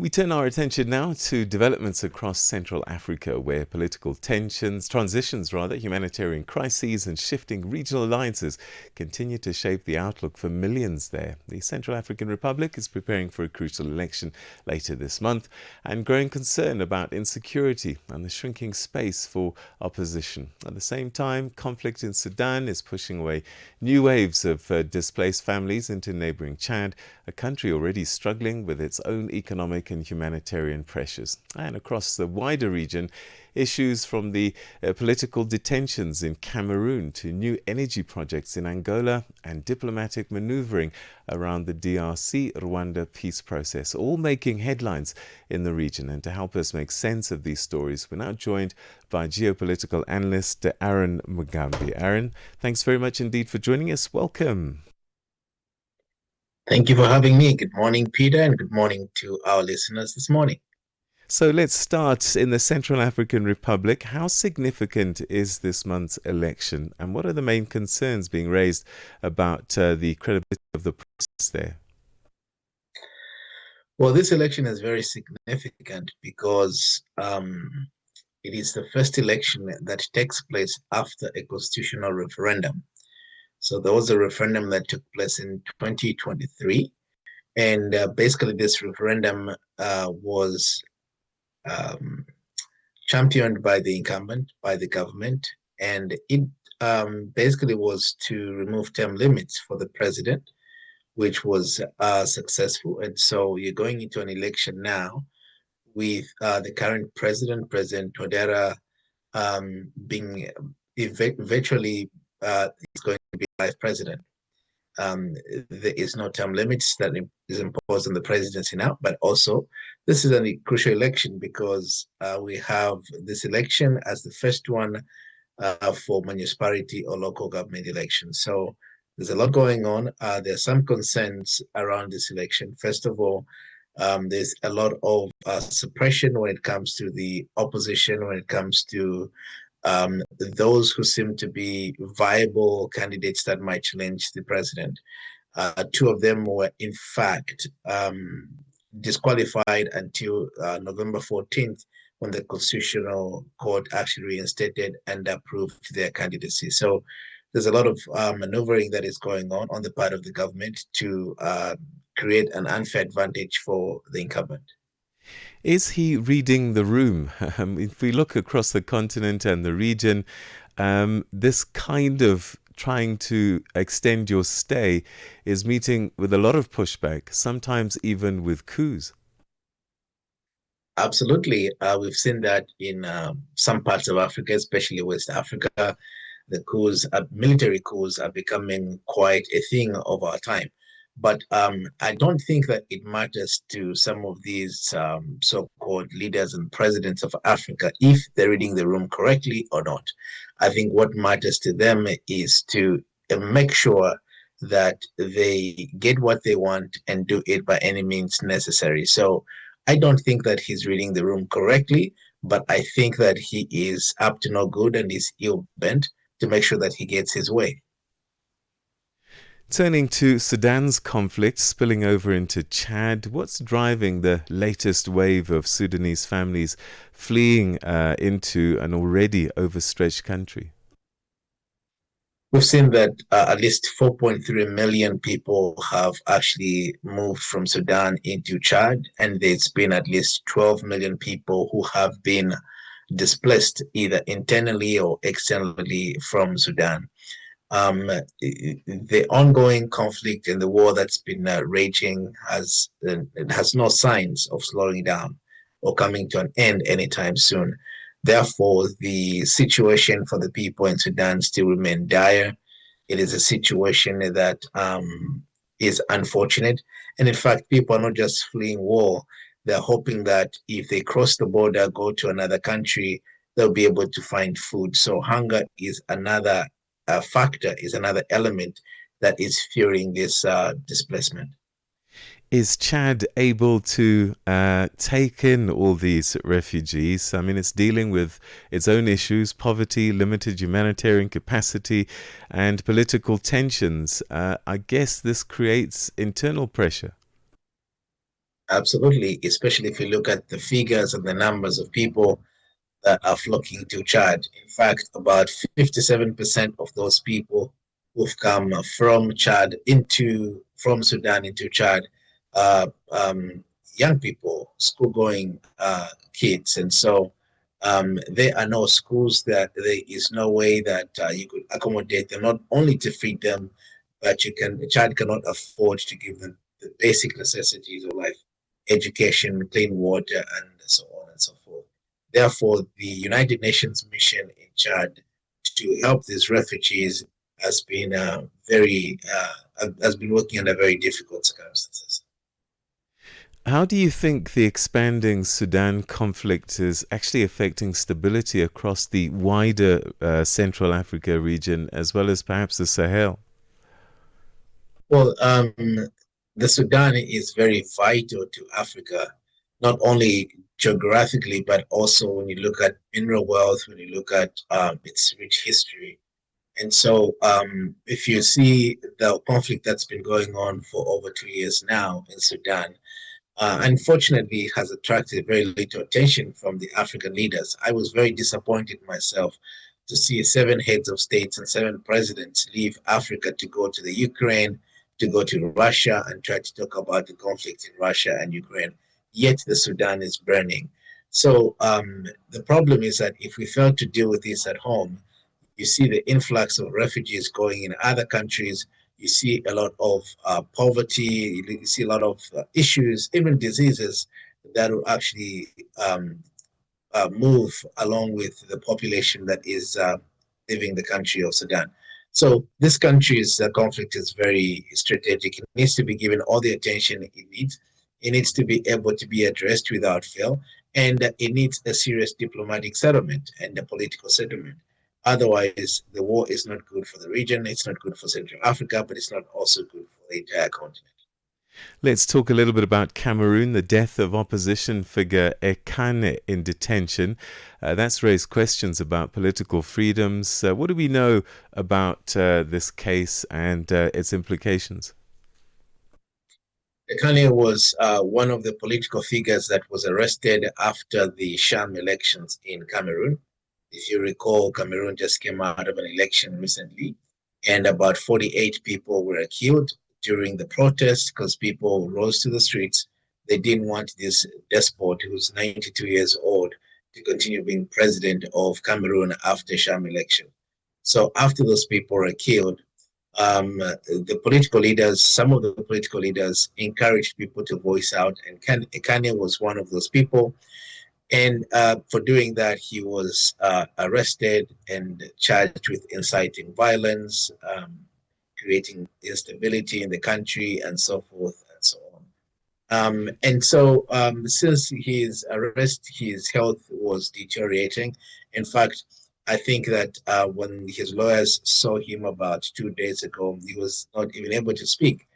We turn our attention now to developments across Central Africa, where political transitions, humanitarian crises, and shifting regional alliances continue to shape the outlook for millions there. The Central African Republic is preparing for a crucial election later this month, and growing concern about insecurity and the shrinking space for opposition. At the same time, conflict in Sudan is pushing away new waves of displaced families into neighboring Chad, a country already struggling with its own economic and humanitarian pressures. And across the wider region, issues from the political detentions in Cameroon to new energy projects in Angola and diplomatic maneuvering around the DRC-Rwanda peace process, all making headlines in the region. And to help us make sense of these stories, we're now joined by geopolitical analyst Aaron Mugambi. Aaron, thanks very much indeed for joining us. Welcome. Thank you for having me. Good morning, Peter, and good morning to our listeners this morning. So let's start in the Central African Republic. How significant is this month's election, and what are the main concerns being raised about the credibility of the process there? Well, this election is very significant because it is the first election that takes place after a constitutional referendum. So there was a referendum that took place in 2023, and basically this referendum was championed by the incumbent, by the government, and it basically was to remove term limits for the president, which was successful. And so you're going into an election now with the current president, President Todera, being virtually is going to be vice president. There is no term limits that is imposed on the presidency now, but also this is a crucial election because we have this election as the first one for municipality or local government elections. So there's a lot going on. There are some concerns around this election. First of all, there's a lot of suppression when it comes to the opposition, when it comes to those who seem to be viable candidates that might challenge the president. Two of them were, in fact, disqualified until November 14th, when the Constitutional Court actually reinstated and approved their candidacy. So there's a lot of maneuvering that is going on the part of the government to create an unfair advantage for the incumbent. Is he reading the room? If we look across the continent and the region, this kind of trying to extend your stay is meeting with a lot of pushback, sometimes even with coups. Absolutely. We've seen that in some parts of Africa, especially West Africa. The coups, military coups, are becoming quite a thing of our time. But I don't think that it matters to some of these so-called leaders and presidents of Africa if they're reading the room correctly or not. I think what matters to them is to make sure that they get what they want and do it by any means necessary. So I don't think that he's reading the room correctly, but I think that he is up to no good and is ill-bent to make sure that he gets his way. Turning to Sudan's conflict spilling over into Chad, what's driving the latest wave of Sudanese families fleeing into an already overstretched country? We've seen that at least 4.3 million people have actually moved from Sudan into Chad, and there's been at least 12 million people who have been displaced either internally or externally from Sudan. The ongoing conflict and the war that's been raging has no signs of slowing down or coming to an end anytime soon. Therefore, the situation for the people in Sudan still remain dire. It is a situation that is unfortunate. And in fact, people are not just fleeing war. They're hoping that if they cross the border, go to another country, they'll be able to find food. So hunger is another factor, is another element that is fueling this displacement. Is Chad able to take in all these refugees? I mean, it's dealing with its own issues, poverty, limited humanitarian capacity, and political tensions. I guess this creates internal pressure. Absolutely, especially if you look at the figures and the numbers of people that are flocking to Chad. In fact, about 57% of those people who've come from Chad from Sudan into Chad are young people, school-going kids. And so there are no schools that there is no way that you could accommodate them, not only to feed them, but Chad cannot afford to give them the basic necessities of life, education, clean water, and so on and so forth. Therefore, the United Nations mission in Chad to help these refugees has been has been working under very difficult circumstances. How do you think the expanding Sudan conflict is actually affecting stability across the wider Central Africa region as well as perhaps the Sahel? Well, the Sudan is very vital to Africa, not only geographically, but also when you look at mineral wealth, when you look at its rich history. And so, if you see the conflict that's been going on for over 2 years now in Sudan, unfortunately, it has attracted very little attention from the African leaders. I was very disappointed myself to see seven heads of states and seven presidents leave Africa to go to the Ukraine, to go to Russia, and try to talk about the conflict in Russia and Ukraine. Yet the Sudan is burning. So the problem is that if we fail to deal with this at home, you see the influx of refugees going in other countries. You see a lot of poverty. You see a lot of issues, even diseases that will actually move along with the population that is leaving the country of Sudan. So this country's conflict is very strategic. It needs to be given all the attention it needs. It needs to be able to be addressed without fail, and it needs a serious diplomatic settlement and a political settlement. Otherwise, the war is not good for the region. It's not good for Central Africa, but it's not also good for the entire continent. Let's talk a little bit about Cameroon, the death of opposition figure Ekane in detention. That's raised questions about political freedoms. What do we know about this case and its implications? Kanye was one of the political figures that was arrested after the sham elections in Cameroon. If you recall, Cameroon just came out of an election recently, and about 48 people were killed during the protest because people rose to the streets. They didn't want this despot who's 92 years old to continue being president of Cameroon after sham election. So after those people were killed, the political leaders, some of the political leaders encouraged people to voice out, and Kanye was one of those people. And for doing that, he was arrested and charged with inciting violence, creating instability in the country, and so forth and so on. Since his arrest, his health was deteriorating. In fact, I think that when his lawyers saw him about 2 days ago, he was not even able to speak.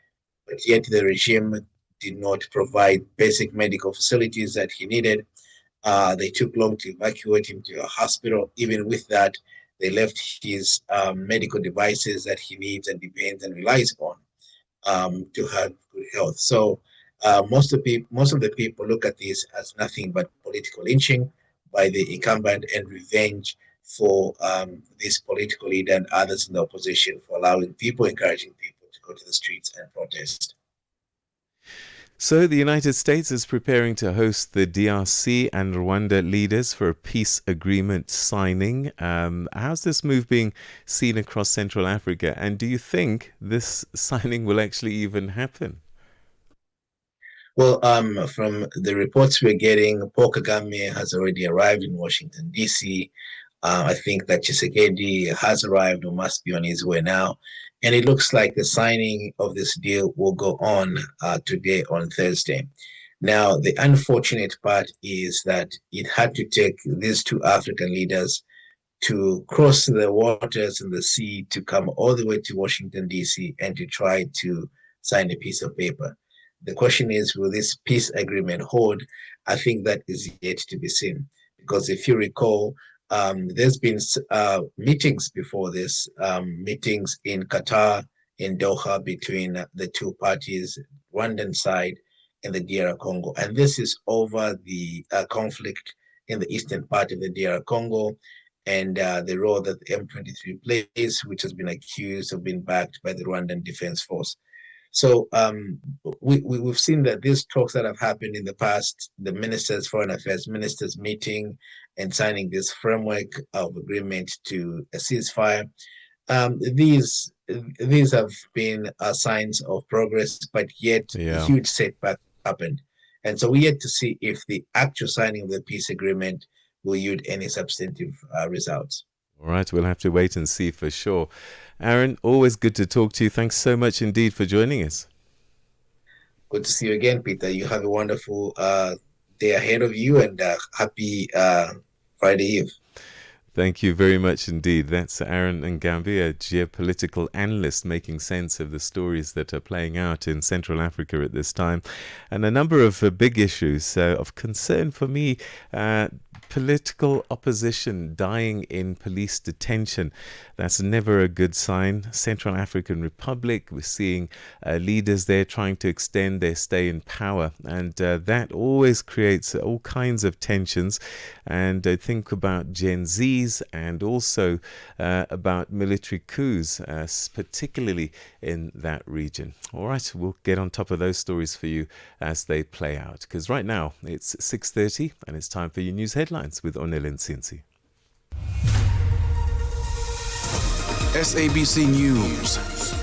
But yet the regime did not provide basic medical facilities that he needed. They took long to evacuate him to a hospital. Even with that, they left his medical devices that he needs and depends and relies on to have good health. So most of the people look at this as nothing but political lynching by the incumbent and revenge for this political leader and others in the opposition for encouraging people to go to the streets and protest. So, the United States is preparing to host the DRC and Rwanda leaders for a peace agreement signing. How's this move being seen across Central Africa? And do you think this signing will actually even happen? Well, from the reports we're getting, Paul Kagame has already arrived in Washington, D.C. I think that Tshisekedi has arrived or must be on his way now. And it looks like the signing of this deal will go on today on Thursday. Now, the unfortunate part is that it had to take these two African leaders to cross the waters and the sea to come all the way to Washington, D.C., and to try to sign a piece of paper. The question is, will this peace agreement hold? I think that is yet to be seen. Because if you recall, there's been meetings before this, meetings in Qatar, in Doha, between the two parties, Rwandan side in the DR Congo. And this is over the conflict in the eastern part of the DR Congo and the role that the M23 plays, which has been accused of being backed by the Rwandan Defense Force. So we've seen that these talks that have happened in the past, the ministers, foreign affairs ministers meeting and signing this framework of agreement to a ceasefire, these have been signs of progress, but yet a Yeah. huge setback happened. And so we yet to see if the actual signing of the peace agreement will yield any substantive results. All right, we'll have to wait and see for sure. Aaron, always good to talk to you. Thanks so much indeed for joining us. Good to see you again, Peter. You have a wonderful day ahead of you and happy Friday Eve. Thank you very much indeed. That's Aaron Ngambi, a geopolitical analyst, making sense of the stories that are playing out in Central Africa at this time. And a number of big issues of concern for me. Political opposition dying in police detention. That's never a good sign. Central African Republic, we're seeing leaders there trying to extend their stay in power. And that always creates all kinds of tensions. And I think about Gen Zs and also about military coups, particularly in that region. All right, we'll get on top of those stories for you as they play out. Because right now it's 6:30 and it's time for your news headlines with Onel Nsinsi. SABC News.